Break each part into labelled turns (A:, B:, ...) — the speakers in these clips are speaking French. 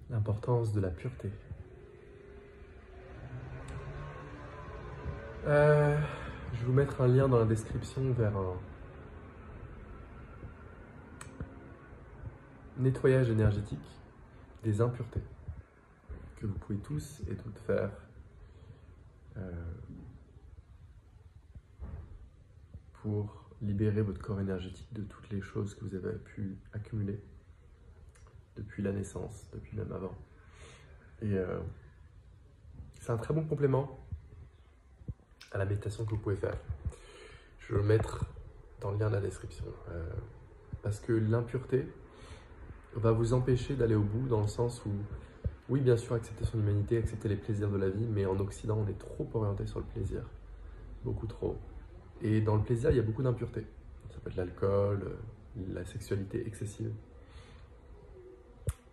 A: L'importance de la pureté. Je vais vous mettre un lien dans la description vers un nettoyage énergétique des impuretés que vous pouvez tous et toutes faire pour libérer votre corps énergétique de toutes les choses que vous avez pu accumuler depuis la naissance, depuis même avant. Et c'est un très bon complément à la méditation que vous pouvez faire. Je vais le mettre dans le lien de la description. Parce que l'impureté va vous empêcher d'aller au bout dans le sens où, oui, bien sûr, accepter son humanité, accepter les plaisirs de la vie, mais en Occident, on est trop orienté sur le plaisir. Beaucoup trop. Et dans le plaisir, il y a beaucoup d'impuretés. Ça peut être l'alcool, la sexualité excessive.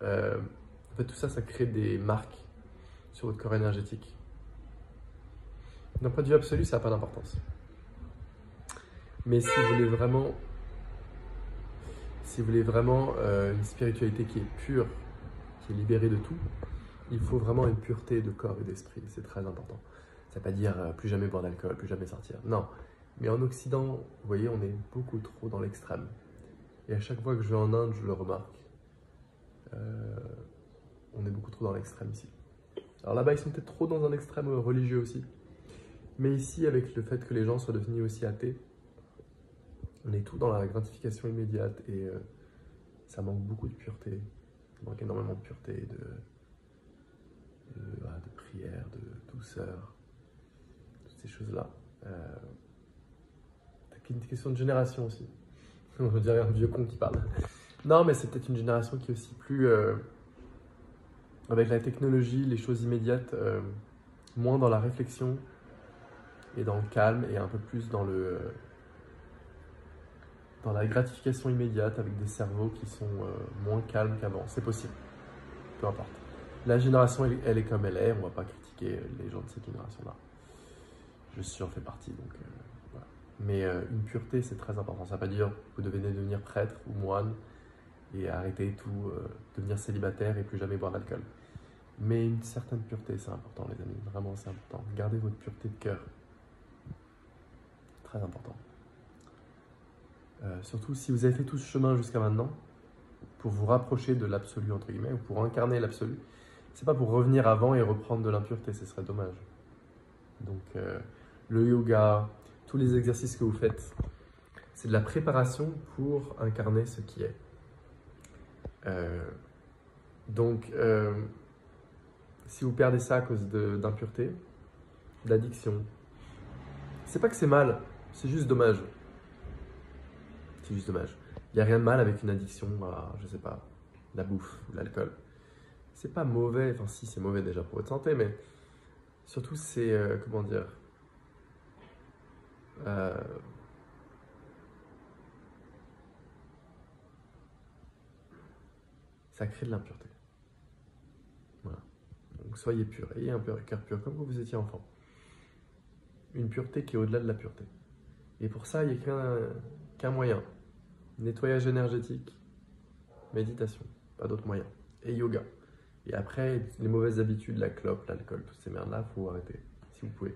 A: En fait, tout ça, ça crée des marques sur votre corps énergétique. D'un point de vue absolu, ça n'a pas d'importance. Mais si vous voulez vraiment une spiritualité qui est pure, qui est libérée de tout, il faut vraiment une pureté de corps et d'esprit. C'est très important. Ça ne veut pas dire plus jamais boire d'alcool, plus jamais sortir. Non. Mais en Occident, vous voyez, on est beaucoup trop dans l'extrême. Et à chaque fois que je vais en Inde, je le remarque. On est beaucoup trop dans l'extrême ici. Alors là-bas, ils sont peut-être trop dans un extrême religieux aussi. Mais ici, avec le fait que les gens soient devenus aussi athées, on est tout dans la gratification immédiate et ça manque beaucoup de pureté. Ça manque énormément de pureté, de prière, de douceur, toutes ces choses-là. C'est une question de génération aussi. On dirait un vieux con qui parle. Non, mais c'est peut-être une génération qui est aussi plus... avec la technologie, les choses immédiates, moins dans la réflexion et dans le calme et un peu plus dans la gratification immédiate avec des cerveaux qui sont moins calmes qu'avant. C'est possible, peu importe. La génération, elle est comme elle est, on ne va pas critiquer les gens de cette génération-là. J'en fais partie, donc voilà. Mais une pureté, c'est très important. Ça ne veut pas dire que vous devez devenir prêtre ou moine et arrêter tout, devenir célibataire et plus jamais boire d'alcool. Mais une certaine pureté, c'est important, les amis. Vraiment, c'est important. Gardez votre pureté de cœur. Très important. Surtout si vous avez fait tout ce chemin jusqu'à maintenant, pour vous rapprocher de l'absolu, entre guillemets, ou pour incarner l'absolu, c'est pas pour revenir avant et reprendre de l'impureté, ce serait dommage. Donc, le yoga, tous les exercices que vous faites, c'est de la préparation pour incarner ce qui est. Donc, si vous perdez ça à cause d'impureté, d'addiction, c'est pas que c'est mal, c'est juste dommage. C'est juste dommage. Il n'y a rien de mal avec une addiction à, je sais pas, la bouffe ou l'alcool. C'est pas mauvais, enfin si c'est mauvais déjà pour votre santé, mais surtout c'est, comment dire, ça crée de l'impureté. Voilà. Donc soyez pur, ayez un cœur pur, comme quand vous étiez enfant. Une pureté qui est au-delà de la pureté. Et pour ça, il n'y a qu'un moyen. Nettoyage énergétique, méditation, pas d'autre moyen. Et yoga. Et après, les mauvaises habitudes, la clope, l'alcool, toutes ces merdes-là, il faut arrêter, si vous pouvez.